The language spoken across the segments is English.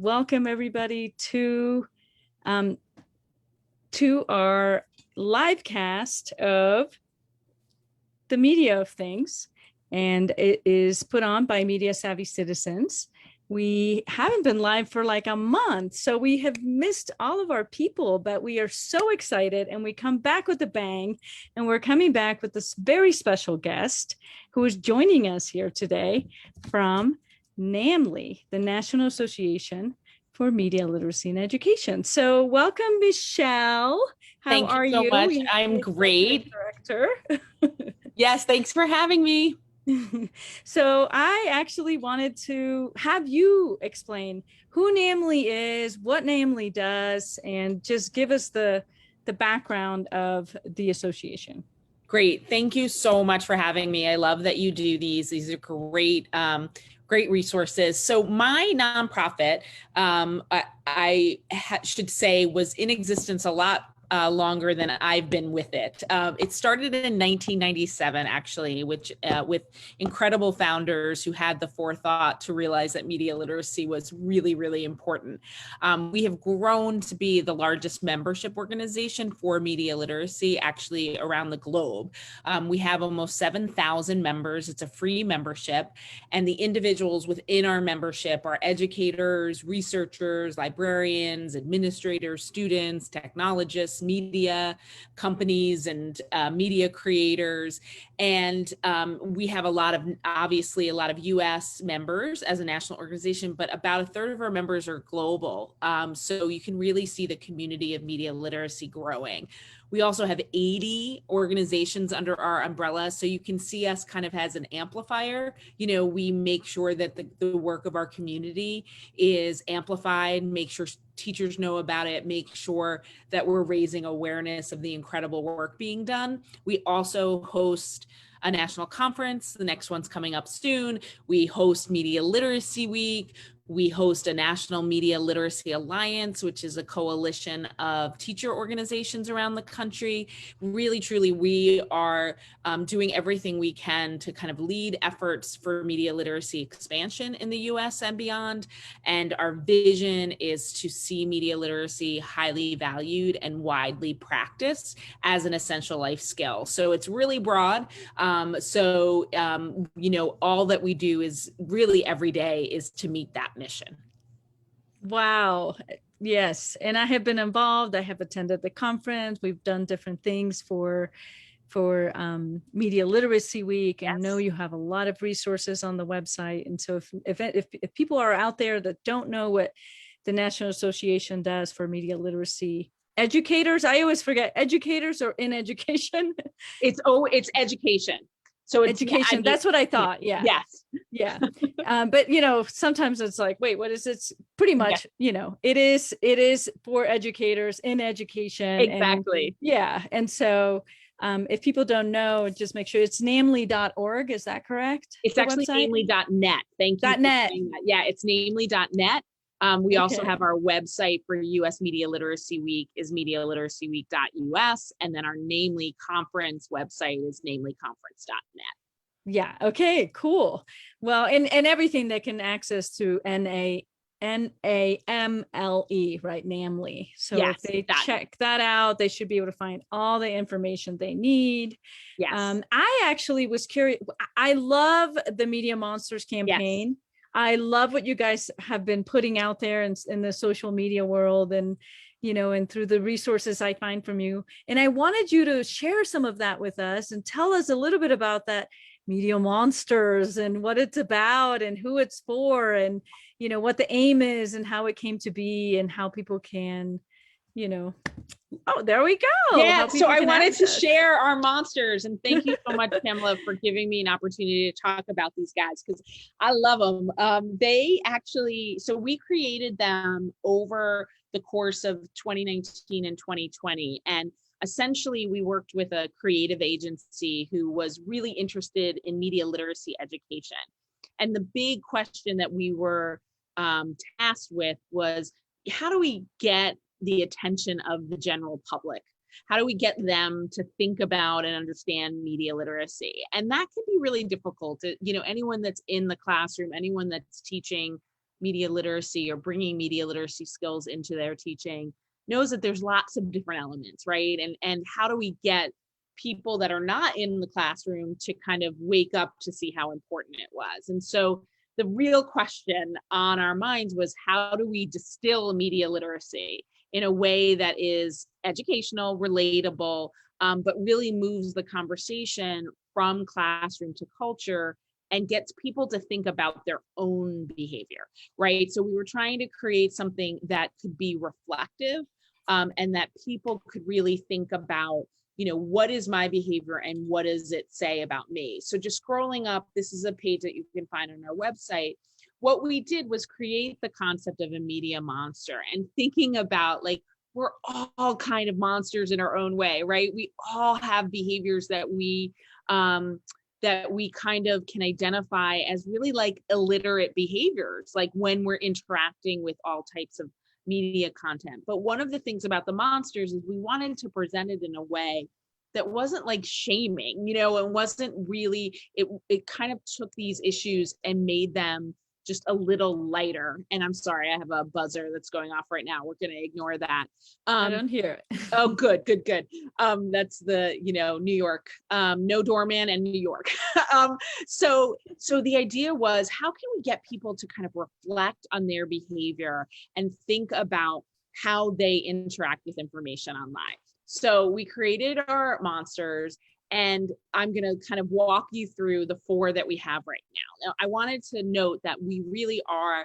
Welcome everybody um, to our live cast of the Media of Things, and it is put on by Media Savvy Citizens. We haven't been live for like a month, so we have missed all of our people, but we are so excited and we come back with a bang, and we're coming back with this very special guest who is joining us here today from NAMLE, the National Association for Media Literacy and Education. So welcome, Michelle. How are you? Thank you so much. I'm great. Director. Yes, thanks for having me. So I actually wanted to have you explain who NAMLE is, what NAMLE does, and just give us the background of the association. Great. Thank you so much for having me. I love that you do these. These are great, great resources. So my nonprofit, I should say, was in existence a lot longer than I've been with it. It started in 1997, actually, with incredible founders who had the forethought to realize that media literacy was really, really important. We have grown to be the largest membership organization for media literacy, actually around the globe. We have almost 7,000 members. It's a free membership, and the individuals within our membership are educators, researchers, librarians, administrators, students, technologists, media companies, and media creators. And we have obviously a lot of US members as a national organization, but about a third of our members are global. So you can really see the community of media literacy growing. We also have 80 organizations under our umbrella. So you can see us kind of as an amplifier. You know, we make sure that the work of our community is amplified, make sure teachers know about it, make sure that we're raising awareness of the incredible work being done. We also host a national conference. The next one's coming up soon. We host Media Literacy Week. We host a National Media Literacy Alliance, which is a coalition of teacher organizations around the country. Really, truly, we are doing everything we can to kind of lead efforts for media literacy expansion in the US and beyond. And our vision is to see media literacy highly valued and widely practiced as an essential life skill. So it's really broad. You know, all that we do is really every day is to meet that mission. Wow. Yes. And I have been involved. I have attended the conference. We've done different things for Media Literacy Week, and know you have a lot of resources on the website. And so if people are out there that don't know what the National Association does for media literacy educators, I always forget, educators or in education. It's education. So it's education. That's what I thought. Yeah. Yes. Yeah. But you know, sometimes it's like, wait, what is it? Pretty much, you know, it is for educators in education. Exactly. And so if people don't know, just make sure it's namle.org. Is that correct? It's actually namle.net. Thank you. .net. Yeah, it's namle.net. We also have our website for US Media Literacy Week is medialiteracyweek.us. And then our NAMLE conference website is namleconference.net. Yeah. Okay, cool. Well, and everything they can access through NAMLE, right? NAMLE. So yes, if they check that out, they should be able to find all the information they need. Yes. I actually was curious. I love the Media Monsters campaign. Yes. I love what you guys have been putting out there in the social media world, and, you know, and through the resources I find from you. And I wanted you to share some of that with us and tell us a little bit about that Media Monsters and what it's about and who it's for, and, you know, what the aim is and how it came to be and how people can, you know, oh, there we go. Yeah, so I wanted to share our monsters, and thank you so much, Pamela, for giving me an opportunity to talk about these guys, because I love them. They actually, so we created them over the course of 2019 and 2020, and essentially we worked with a creative agency who was really interested in media literacy education. And the big question that we were tasked with was, how do we get the attention of the general public? How do we get them to think about and understand media literacy? And that can be really difficult. You know, anyone that's in the classroom, anyone that's teaching media literacy or bringing media literacy skills into their teaching knows that there's lots of different elements, right? And how do we get people that are not in the classroom to kind of wake up to see how important it was? And so the real question on our minds was, how do we distill media literacy in a way that is educational, relatable, but really moves the conversation from classroom to culture and gets people to think about their own behavior, right? So we were trying to create something that could be reflective, and that people could really think about, what is my behavior and what does it say about me? So just scrolling up, this is a page that you can find on our website. What we did was create the concept of a media monster, and thinking about, like, we're all kind of monsters in our own way, right? We all have behaviors that we kind of can identify as really like illiterate behaviors, like when we're interacting with all types of media content. But one of the things about the monsters is we wanted to present it in a way that wasn't like shaming, and wasn't really, it kind of took these issues and made them just a little lighter. And I'm sorry, I have a buzzer that's going off right now. We're going to ignore that. I don't hear it. Oh, good. That's the, New York, no doorman and New York. So the idea was, how can we get people to kind of reflect on their behavior and think about how they interact with information online? So we created our monsters, and I'm going to kind of walk you through the 4 that we have right now. Now, I wanted to note that we really are,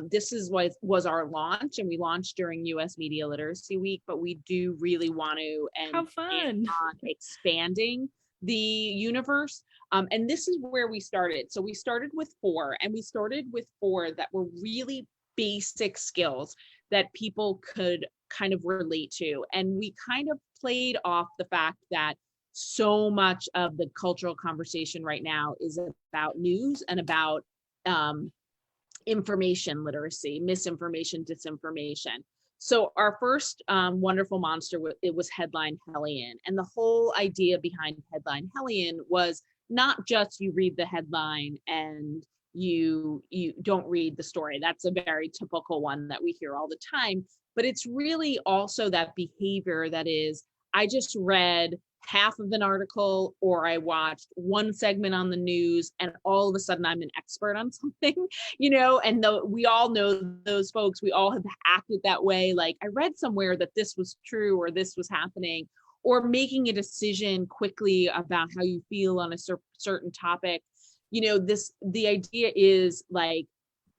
this is what was our launch, and we launched during US Media Literacy Week, but we do really want to How fun. expanding the universe. And this is where we started. So we started with 4, and we started with 4 that were really basic skills that people could kind of relate to. And we kind of played off the fact that so much of the cultural conversation right now is about news and about information literacy, misinformation, disinformation. So our first wonderful monster, it was Headline Hellion. And the whole idea behind Headline Hellion was not just you read the headline and you don't read the story. That's a very typical one that we hear all the time. But it's really also that behavior that is, I just read half of an article, or I watched one segment on the news, and all of a sudden I'm an expert on something, and though we all know those folks, we all have acted that way. Like, I read somewhere that this was true or this was happening, or making a decision quickly about how you feel on a certain topic. The idea is like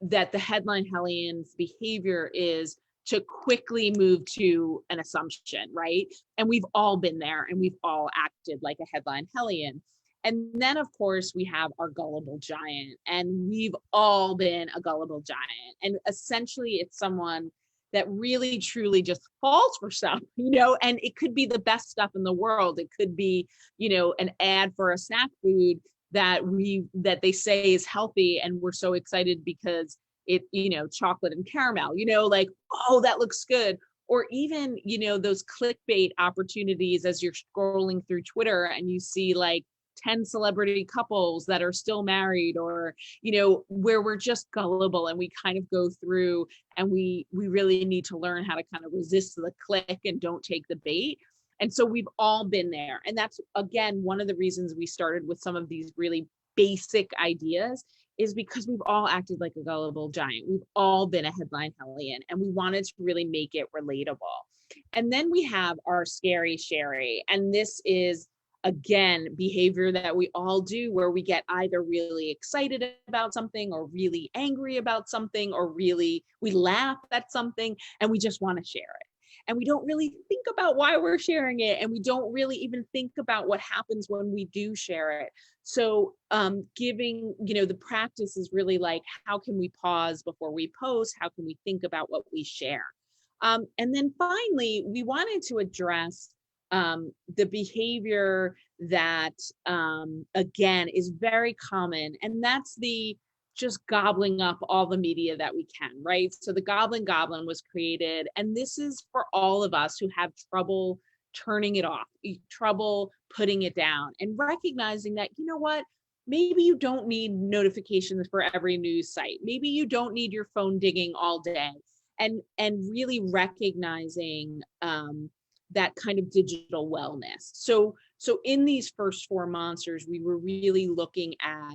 that the Headline Hellion's behavior is to quickly move to an assumption, right? And we've all been there, and we've all acted like a Headline Hellion. And then, of course, we have our gullible giant, and we've all been a gullible giant. And essentially, it's someone that really, truly just falls for stuff, and it could be the best stuff in the world. It could be, an ad for a snack food that they say is healthy, and we're so excited because it, chocolate and caramel, like, oh, that looks good. Or even, those clickbait opportunities as you're scrolling through Twitter and you see like 10 celebrity couples that are still married, or, where we're just gullible and we kind of go through and we really need to learn how to kind of resist the click and don't take the bait. And so we've all been there. And that's, again, one of the reasons we started with some of these really basic ideas, is because we've all acted like a gullible giant. We've all been a Headline Hellion, and we wanted to really make it relatable. And then we have our Scary Sherry. And this is, again, behavior that we all do, where we get either really excited about something or really angry about something, or really we laugh at something and we just want to share it. And we don't really think about why we're sharing it. And we don't really even think about what happens when we do share it. So giving, the practice is really like, how can we pause before we post? How can we think about what we share? And then finally, we wanted to address the behavior that, again, is very common. And that's the just gobbling up all the media that we can, right? So the Goblin was created, and this is for all of us who have trouble turning it off, trouble putting it down, and recognizing that, what, maybe you don't need notifications for every news site. Maybe you don't need your phone dinging all day. And really recognizing that kind of digital wellness. So in these first four monsters, we were really looking at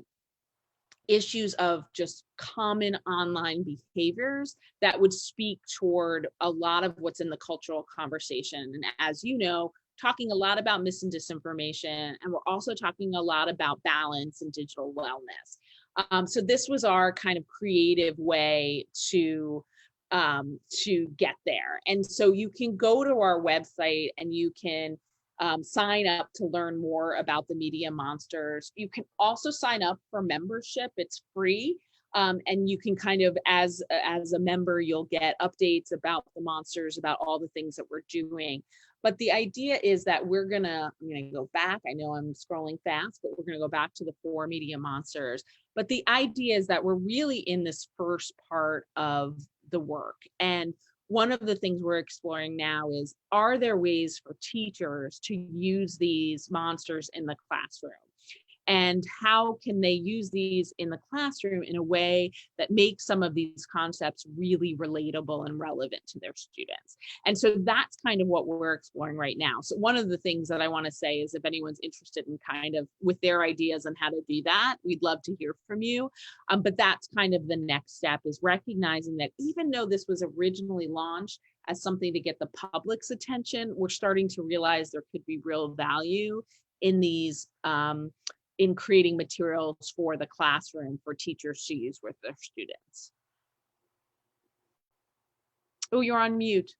issues of just common online behaviors that would speak toward a lot of what's in the cultural conversation. And as you know, talking a lot about mis and disinformation, and we're also talking a lot about balance and digital wellness. So this was our kind of creative way to get there. And so you can go to our website and you can sign up to learn more about the Media Monsters. You can also sign up for membership. It's free. And you can kind of, as a member, you'll get updates about the monsters, about all the things that we're doing. But the idea is that I'm gonna go back. I know I'm scrolling fast, but we're gonna go back to the 4 Media Monsters. But the idea is that we're really in this first part of the work. And one of the things we're exploring now is, are there ways for teachers to use these monsters in the classroom? And how can they use these in the classroom in a way that makes some of these concepts really relatable and relevant to their students? And so that's kind of what we're exploring right now. So one of the things that I want to say is, if anyone's interested in kind of with their ideas on how to do that, we'd love to hear from you. But that's kind of the next step, is recognizing that even though this was originally launched as something to get the public's attention, we're starting to realize there could be real value in these in creating materials for the classroom for teachers to use with their students. Oh, you're on mute.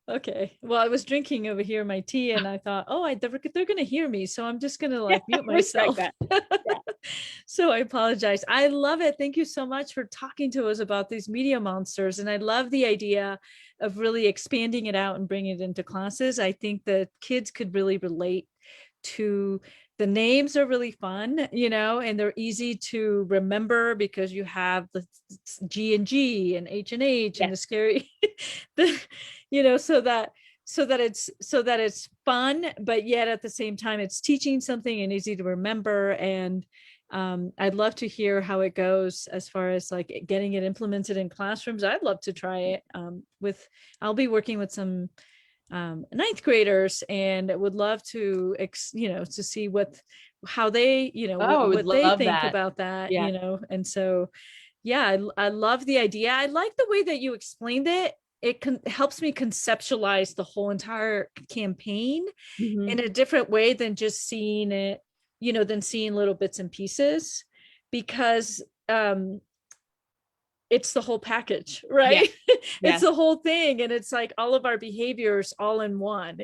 Okay. Well, I was drinking over here my tea and I thought, oh, they're going to hear me. So I'm just going to like mute myself. Yeah. So I apologize. I love it. Thank you so much for talking to us about these Media Monsters. And I love the idea of really expanding it out and bringing it into classes. I think that kids could really relate to. The names are really fun, and they're easy to remember because you have the G and G and H and H, yes, and the scary, so that it's fun, but yet at the same time it's teaching something and easy to remember. And I'd love to hear how it goes as far as like getting it implemented in classrooms. I'd love to try it I'll be working with some ninth graders, and would love to to see how they what they think about that. Yeah. And so I love the idea. I like the way that you explained it. It helps me conceptualize the whole entire campaign in a different way than just seeing it, than seeing little bits and pieces, because it's the whole package, right? Yeah. It's the whole thing. And it's like all of our behaviors all in one,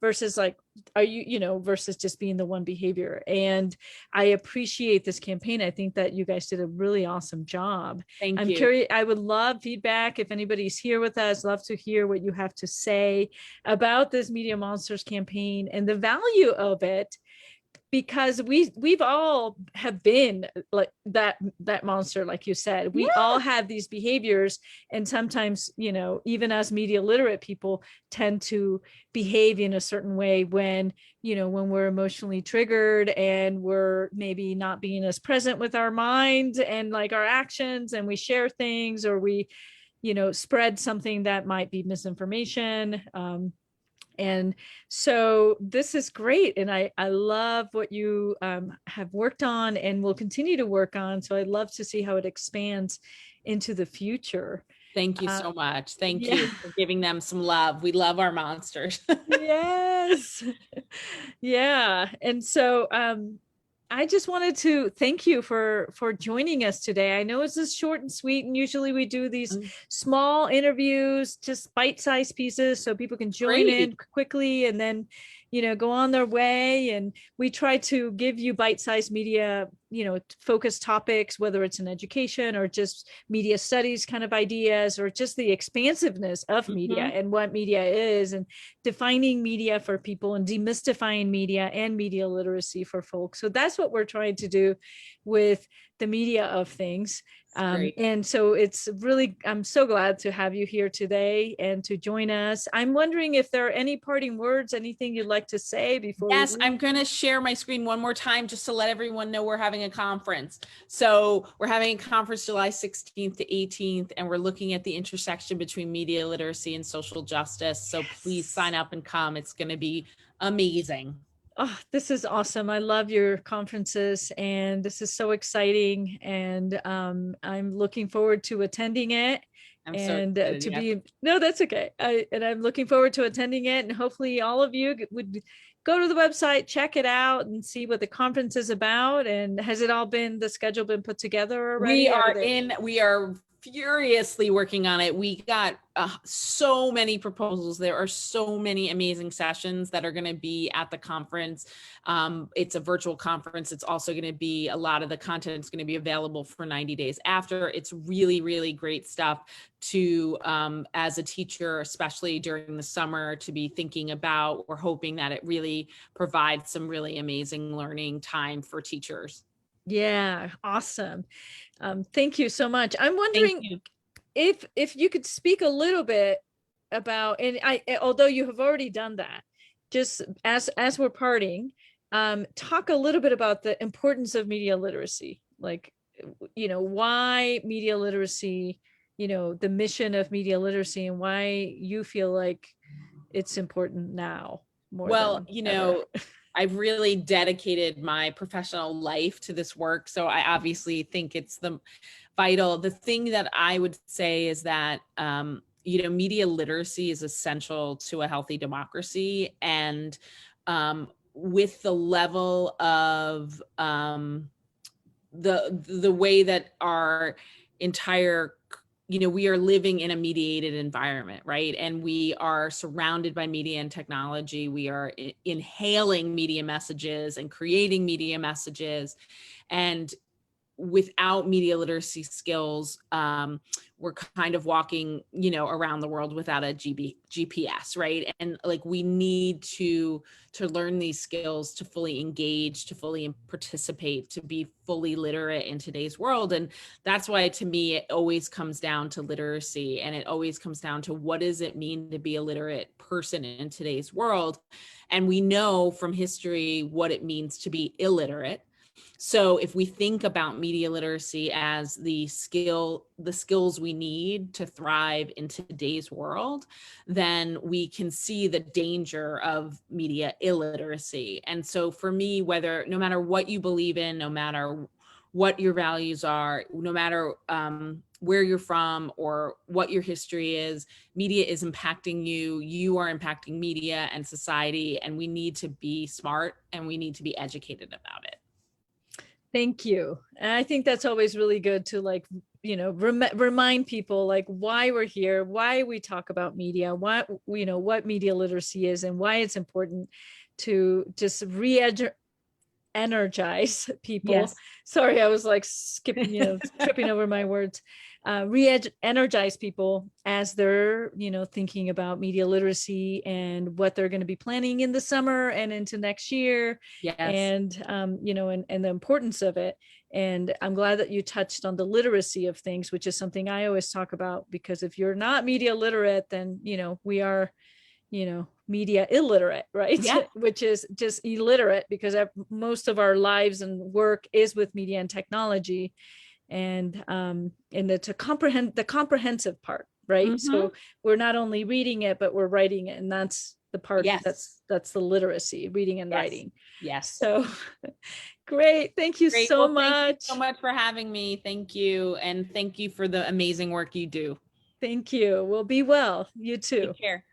versus like, versus just being the one behavior. And I appreciate this campaign. I think that you guys did a really awesome job. I'm curious. I would love feedback. If anybody's here with us, love to hear what you have to say about this Media Monsters campaign and the value of it, because we've all have been like that monster, like you said. We all have these behaviors, and sometimes even as media literate people tend to behave in a certain way when we're emotionally triggered, and we're maybe not being as present with our minds and like our actions, and we share things, or we spread something that might be misinformation. And so this is great. And I love what you have worked on and will continue to work on. So I'd love to see how it expands into the future. Thank you so much. Thank you for giving them some love. We love our monsters. Yes. Yeah. And so I just wanted to thank you for joining us today. I know it's just short and sweet, and usually we do these small interviews, just bite-sized pieces, so people can join in quickly and then go on their way. And we try to give you bite-sized media focused topics, whether it's in education or just media studies kind of ideas, or just the expansiveness of media and what media is, and defining media for people and demystifying media and media literacy for folks. So that's what we're trying to do with the media of things. Great. And so it's really, I'm so glad to have you here today and to join us. I'm wondering if there are any parting words, anything you'd like to say before we Yes, leave? I'm going to share my screen one more time just to let everyone know we're having a conference. So we're having a conference July 16th to 18th, and we're looking at the intersection between media literacy and social justice. So please sign up and come. It's going to be amazing. Oh, this is awesome. I love your conferences and this is so exciting. And I'm looking forward to attending it I'm so and excited. to Yeah. be, no, that's okay. And I'm looking forward to attending it. And hopefully all of you would go to the website, check it out and see what the conference is about. And has it all been, the schedule been put together already? We are furiously working on it. We got so many proposals. There are so many amazing sessions that are going to be at the conference. It's a virtual conference. It's also going to be, a lot of the content is going to be available for 90 days after. It's really, really great stuff to, as a teacher, especially during the summer, to be thinking about. We're hoping that it really provides some really amazing learning time for teachers. Yeah, awesome. Thank you so much. I'm Thank wondering you. if you could speak a little bit about, and although you have already done that, just as we're parting, talk a little bit about the importance of media literacy, like, why media literacy, the mission of media literacy, and why you feel like it's important now more Well, than ever. I've really dedicated my professional life to this work. So I obviously think it's the thing that I would say is that, media literacy is essential to a healthy democracy. And with the level of the way that our entire, we are living in a mediated environment, right? And we are surrounded by media and technology. We are inhaling media messages and creating media messages. And without media literacy skills, we're kind of walking, around the world without a GPS, right? And like, we need to learn these skills to fully engage, to fully participate, to be fully literate in today's world. And that's why, to me, it always comes down to literacy, and it always comes down to, what does it mean to be a literate person in today's world? And we know from history what it means to be illiterate. So if we think about media literacy as the skills we need to thrive in today's world, then we can see the danger of media illiteracy. And so for me, no matter what you believe in, no matter what your values are, no matter where you're from or what your history is, media is impacting you. You are impacting media and society, and we need to be smart and we need to be educated about it. Thank you. And I think that's always really good to, like, remind people, like, why we're here, why we talk about media, what media literacy is, and why it's important to just energize people. Yes. Sorry, I was like skipping, tripping over my words. Re-energize people as they're, thinking about media literacy and what they're going to be planning in the summer and into next year. Yes. And, and the importance of it. And I'm glad that you touched on the literacy of things, which is something I always talk about, because if you're not media literate, then, we are, media illiterate, right? Yeah. Which is just illiterate, because most of our lives and work is with media and technology. And to comprehend the comprehensive part, right? Mm-hmm. So we're not only reading it, but we're writing it, and that's the part. Yes. That's the literacy, reading and writing. Yes. So great. Thank you so much. Thank you so much for having me. Thank you. And thank you for the amazing work you do. Thank you. Well, be well. You too. Take care.